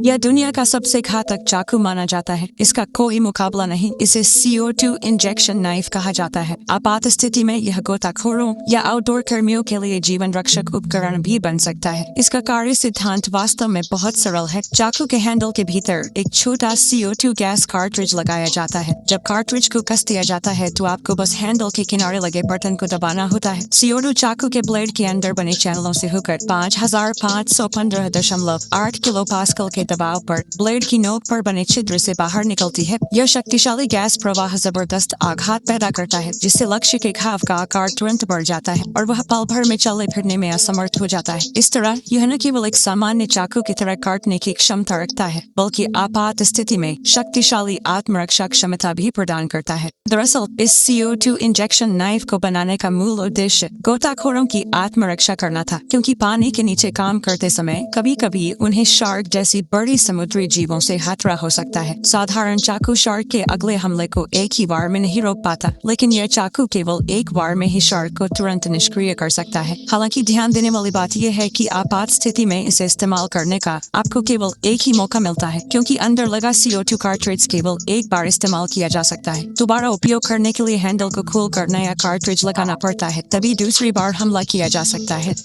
यह दुनिया का सबसे घातक चाकू माना जाता है। इसका कोई मुकाबला नहीं। इसे CO2 इंजेक्शन नाइफ कहा जाता है। आपात स्थिति में यह गोताखोरों या आउटडोर कर्मियों के लिए जीवन रक्षक उपकरण भी बन सकता है। इसका कार्य सिद्धांत वास्तव में बहुत सरल है। चाकू के हैंडल के भीतर एक छोटा CO2 गैस कार्ट्रिज लगाया जाता है। जब कार्ट्रिज को कस दिया जाता है तो आपको बस हैंडल के किनारे लगे बटन को दबाना होता है। CO2 चाकू के ब्लेड के अंदर बने चैनलों से होकर 5515.8 किलो पास्कल के दबाव पर ब्लेड की नोक पर बने छिद्र से बाहर निकलती है। यह शक्तिशाली गैस प्रवाह जबरदस्त आघात पैदा करता है, जिससे लक्ष्य के घाव का आकार तुरंत बढ़ जाता है और वह पल भर में चलने फिरने में असमर्थ हो जाता है। इस तरह यह न केवल एक सामान्य चाकू की तरह काटने की क्षमता रखता है, बल्कि आपात स्थिति में शक्तिशाली आत्मरक्षा क्षमता भी प्रदान करता है। दरअसल इस CO2 इंजेक्शन नाइफ को बनाने का मूल उद्देश्य गोताखोरों की आत्मरक्षा करना था, क्योंकि पानी के नीचे काम करते समय कभी कभी उन्हें शार्क जैसी बड़ी समुद्री जीवों से खतरा हो सकता है। साधारण चाकू शार्क के अगले हमले को एक ही बार में नहीं रोक पाता, लेकिन यह चाकू केवल एक बार में ही शार्क को तुरंत निष्क्रिय कर सकता है। हालांकि ध्यान देने वाली बात यह है कि आपात स्थिति में इसे इस्तेमाल करने का आपको केवल एक ही मौका मिलता है, क्योंकि अंदर लगा CO2 कार्ट्रिज केवल एक बार इस्तेमाल किया जा सकता है। दोबारा उपयोग करने के लिए हैंडल को खोलकर नया कार्ट्रिज लगाना पड़ता है, तभी दूसरी बार हमला किया जा सकता है।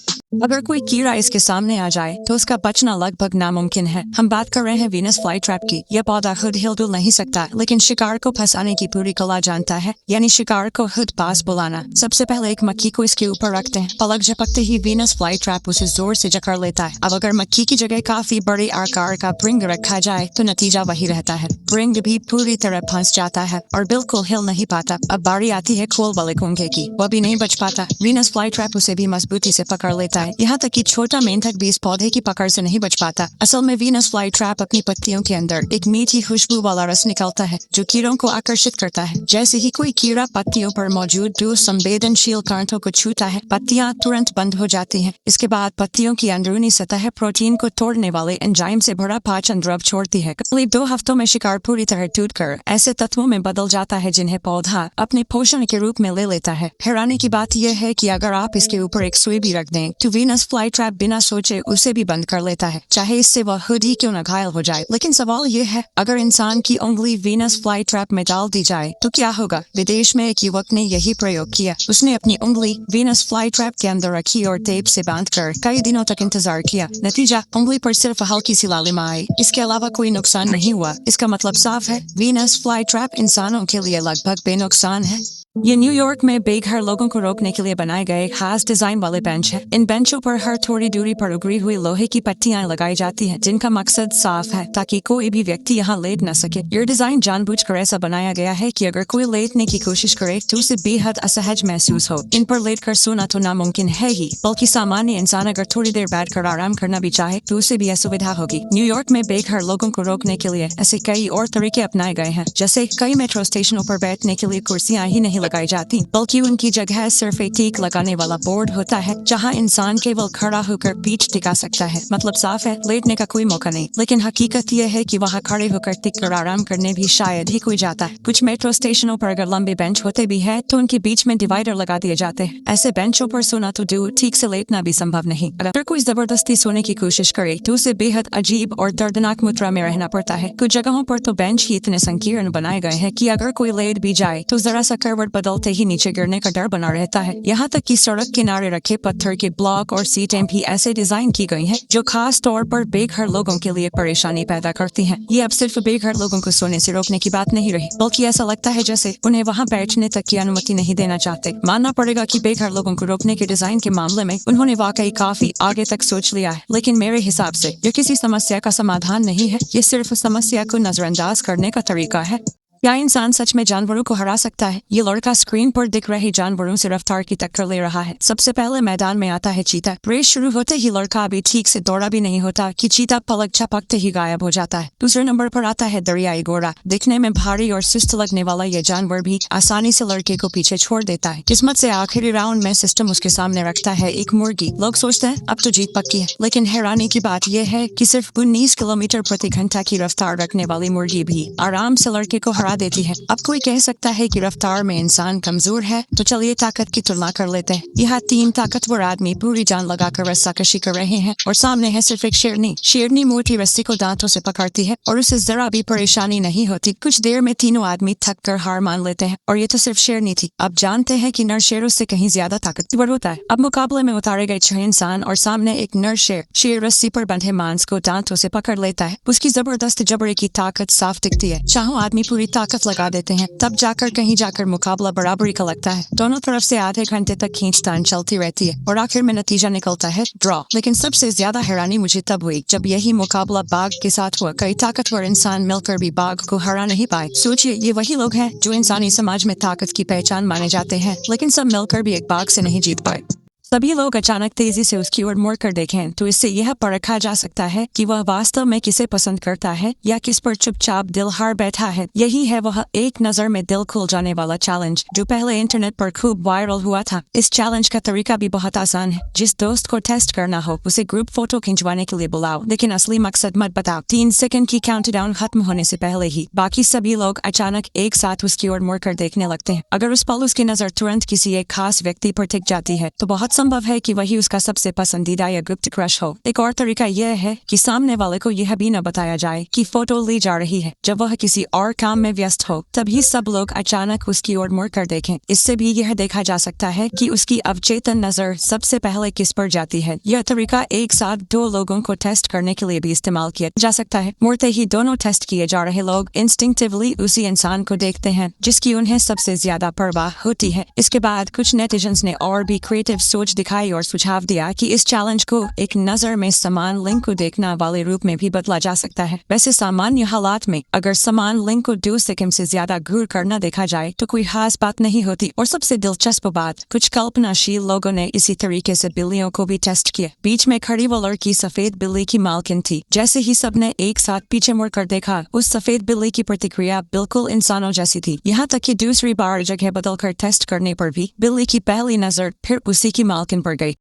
अगर कोई कीड़ा इसके सामने आ जाए तो उसका बचना लगभग नामुमकिन है। हम बात कर रहे हैं वीनस फ्लाई ट्रैप की। यह पौधा खुद हिलडुल नहीं सकता, लेकिन शिकार को फंसाने की पूरी कला जानता है, यानी शिकार को खुद पास बुलाना। सबसे पहले एक मक्खी को इसके ऊपर रखते हैं। पलक झपकते ही वीनस फ्लाई ट्रैप उसे जोर से जकड़ लेता है। अब अगर मक्खी की जगह काफी बड़े आकार का ब्रिंग रखा जाए तो नतीजा वही रहता है। ब्रिंग भी पूरी तरह फंस जाता है और बिल्कुल हिल नहीं पाता। अब बारी आती है खोल वाले कुंगे की। वह भी नहीं बच पाता। वीनस फ्लाई ट्रैप उसे भी मजबूती से पकड़ लेता है, यहाँ तक कि छोटा मेंढक भी इस पौधे की पकड़ से नहीं बच पाता। असल में वीनस फ्लाई ट्रैप अपनी पत्तियों के अंदर एक मीठी खुशबू वाला रस निकलता है, जो कीड़ों को आकर्षित करता है। जैसे ही कोई कीड़ा पत्तियों पर मौजूद दो संवेदनशील कांटों को छूता है, पत्तियां तुरंत बंद हो जाती हैं। इसके बाद पत्तियों की अंदरूनी सतह प्रोटीन को तोड़ने वाले एंजाइम से भरा पाचन द्रव छोड़ती है। करीब 2 हफ्तों में शिकार पूरी तरह टूटकर ऐसे तत्वों में बदल जाता है जिन्हें पौधा अपने पोषण के रूप में ले लेता है। हैरानी की बात यह है कि अगर आप इसके ऊपर एक सुई भी रख दें तो वीनस फ्लाई ट्रैप बिना सोचे उसे भी बंद कर लेता है, चाहे इससे वह खुद ही क्यों न घायल हो जाए। लेकिन सवाल यह है, अगर इंसान की उंगली वीनस फ्लाई ट्रैप में डाल दी जाए तो क्या होगा? विदेश में एक युवक ने यही प्रयोग किया। उसने अपनी उंगली वीनस फ्लाई ट्रैप के अंदर रखी और टेप से बांधकर कई दिनों तक इंतजार किया। नतीजा, उंगली पर सिर्फ हल्की सी लालिमा आई। इसके अलावा कोई नुकसान नहीं हुआ। इसका मतलब साफ है, वीनस फ्लाई ट्रैप इंसानों के लिए लगभग बेनुकसान है। ये न्यूयॉर्क में बेघर लोगों को रोकने के लिए बनाए गए खास डिजाइन वाले बेंच हैं। इन बेंचों पर हर थोड़ी दूरी पर उगरी हुई लोहे की पट्टियां लगाई जाती हैं, जिनका मकसद साफ है, ताकि कोई भी व्यक्ति यहाँ लेट न सके। ये डिजाइन जानबूझकर ऐसा बनाया गया है कि अगर कोई लेटने की कोशिश करे तो उसे बेहद असहज महसूस हो। इन पर लेट कर सोना तो नामुमकिन है ही, बल्कि सामान्य इंसान अगर थोड़ी देर बैठकर आराम करना भी चाहे तो उसे भी असुविधा होगी। न्यूयॉर्क में बेघर लोगों को रोकने के लिए ऐसे कई और तरीके अपनाए गए हैं, जैसे कई मेट्रो स्टेशनों पर बैठने के लिए कुर्सियां ही नहीं लगाई जाती, बल्कि उनकी जगह सिर्फ एक टीक लगाने वाला बोर्ड होता है, जहां इंसान केवल खड़ा होकर पीठ टिका सकता है। मतलब साफ है, लेटने का कोई मौका नहीं। लेकिन हकीकत यह है कि वहां खड़े होकर टिक कर आराम करने भी शायद ही कोई जाता है। कुछ मेट्रो स्टेशनों पर अगर लंबे बेंच होते भी है तो उनके बीच में डिवाइडर लगा दिए जाते हैं। ऐसे बेंचों पर सोना तो दूर, ठीक से लेटना भी संभव नहीं। अगर कोई जबरदस्ती सोने की कोशिश करे तो उसे बेहद अजीब और दर्दनाक मुद्रा में रहना पड़ता है। कुछ जगहों पर तो बेंच ही इतने संकीर्ण बनाए गए हैं कि अगर कोई लेट भी जाए तो जरा सा करवट बदलते ही नीचे गिरने का डर बना रहता है। यहाँ तक कि सड़क किनारे रखे पत्थर के ब्लॉक और सीटें भी ऐसे डिजाइन की गई हैं जो खास तौर पर बेघर लोगों के लिए परेशानी पैदा करती हैं। ये अब सिर्फ बेघर लोगों को सोने से रोकने की बात नहीं रही, बल्कि ऐसा लगता है जैसे उन्हें वहाँ बैठने तक की अनुमति नहीं देना चाहते। मानना पड़ेगा कि बेघर लोगों को रोकने के डिजाइन के मामले में उन्होंने वाकई काफी आगे तक सोच लिया है। लेकिन मेरे हिसाब से ये किसी समस्या का समाधान नहीं है, ये सिर्फ समस्या को नजरअंदाज करने का तरीका है। क्या इंसान सच में जानवरों को हरा सकता है? ये लड़का स्क्रीन पर दिख रहे जानवरों से रफ्तार की टक्कर ले रहा है। सबसे पहले मैदान में आता है चीता। रेस शुरू होते ही लड़का अभी ठीक से दौड़ा भी नहीं होता कि चीता पलक झपकते ही गायब हो जाता है। दूसरे नंबर पर आता है दरियाई घोड़ा। दिखने में भारी और सुस्त लगने वाला ये जानवर भी आसानी से लड़के को पीछे छोड़ देता है। किस्मत से आखिरी राउंड में सिस्टम उसके सामने रखता है एक मुर्गी। लोग सोचते हैं अब तो जीत पक्की है, लेकिन हैरानी की बात यह है कि सिर्फ 19 किलोमीटर प्रति घंटा की रफ्तार रखने वाली मुर्गी भी आराम से लड़के को हरा बढ़ा देती है। अब कोई कह सकता है कि रफ्तार में इंसान कमजोर है, तो चलिए ताकत की तुलना कर लेते हैं। यहाँ 3 ताकतवर आदमी पूरी जान लगाकर रस्साकशी कर रहे हैं और सामने है सिर्फ एक शेरनी। शेरनी मोटी रस्सी को दांतों से पकड़ती है और उसे जरा भी परेशानी नहीं होती। कुछ देर में तीनों आदमी थक कर हार मान लेते हैं और ये तो सिर्फ शेरनी थी। अब जानते हैं कि नर शेरों से कहीं ज्यादा ताकतवर होता है। अब मुकाबले में उतारे गए 6 इंसान और सामने एक नर शेर। शेर रस्सी पर बंधे मांस को दांतों से पकड़ लेता है। उसकी जबरदस्त जबड़े की ताकत साफ दिखती है। चाहों आदमी पूरी ताकत लगा देते हैं, तब जाकर कहीं जाकर मुकाबला बराबरी का लगता है। दोनों तरफ से आधे घंटे तक खींचतान चलती रहती है और आखिर में नतीजा निकलता है ड्रॉ। लेकिन सबसे ज्यादा हैरानी मुझे तब हुई जब यही मुकाबला बाघ के साथ हुआ। कई ताकतवर इंसान मिलकर भी बाघ को हरा नहीं पाए। सोचिए, ये वही लोग हैं जो इंसानी समाज में ताकत की पहचान माने जाते हैं, लेकिन सब मिलकर भी एक बाघ से नहीं जीत पाए। सभी लोग अचानक तेजी से उसकी ओर मुड़कर देखें तो इससे यह परखा जा सकता है कि वह वास्तव में किसे पसंद करता है या किस पर चुपचाप दिल हार बैठा है। यही है वह एक नजर में दिल खुल जाने वाला चैलेंज जो पहले इंटरनेट पर खूब वायरल हुआ था। इस चैलेंज का तरीका भी बहुत आसान है। जिस दोस्त को टेस्ट करना हो उसे ग्रुप फोटो खिंचवाने के लिए बुलाओ, लेकिन असली मकसद मत बताओ। 3 सेकंड की काउंटडाउन खत्म होने से पहले ही बाकी सभी लोग अचानक एक साथ उसकी ओर मुड़कर देखने लगते हैं। अगर उस पल उसकी नजर तुरंत किसी एक खास व्यक्ति पर टिक जाती है तो बहुत संभव है कि वही उसका सबसे पसंदीदा या गुप्त क्रश हो। एक और तरीका यह है कि सामने वाले को यह भी न बताया जाए कि फोटो ली जा रही है। जब वह किसी और काम में व्यस्त हो तभी सब लोग अचानक उसकी ओर मुड़कर देखें। इससे भी यह देखा जा सकता है कि उसकी अवचेतन नजर सबसे पहले किस पर जाती है। यह तरीका एक साथ 2 लोगों को टेस्ट करने के लिए भी इस्तेमाल किया जा सकता है। मुड़ते ही दोनों टेस्ट किए जा रहे लोग इंस्टिंक्टिवली उसी इंसान को देखते हैं जिसकी उन्हें सबसे ज्यादा परवाह होती है। इसके बाद कुछ नेटिजन्स ने और भी क्रिएटिव सोच दिखाई और सुझाव दिया कि इस चैलेंज को एक नजर में समान लिंग को देखना वाले रूप में भी बदला जा सकता है। वैसे सामान्य हालात में अगर समान लिंग को 2 सेकंड से ज्यादा गौर करना देखा जाए तो कोई खास बात नहीं होती। और सबसे दिलचस्प बात, कुछ कल्पनाशील लोगों ने इसी तरीके से बिल्लियों को भी टेस्ट किया। बीच में खड़ी वो लड़की सफेद बिल्ली की मालकिन थी। जैसे ही सबने एक साथ पीछे मुड़कर देखा, उस सफेद बिल्ली की प्रतिक्रिया बिल्कुल इंसानों जैसी थी। यहाँ तक कि दूसरी बार जगह बदलकर टेस्ट करने पर भी बिल्ली की पहली नजर फिर उसी की मालकिन पर गई।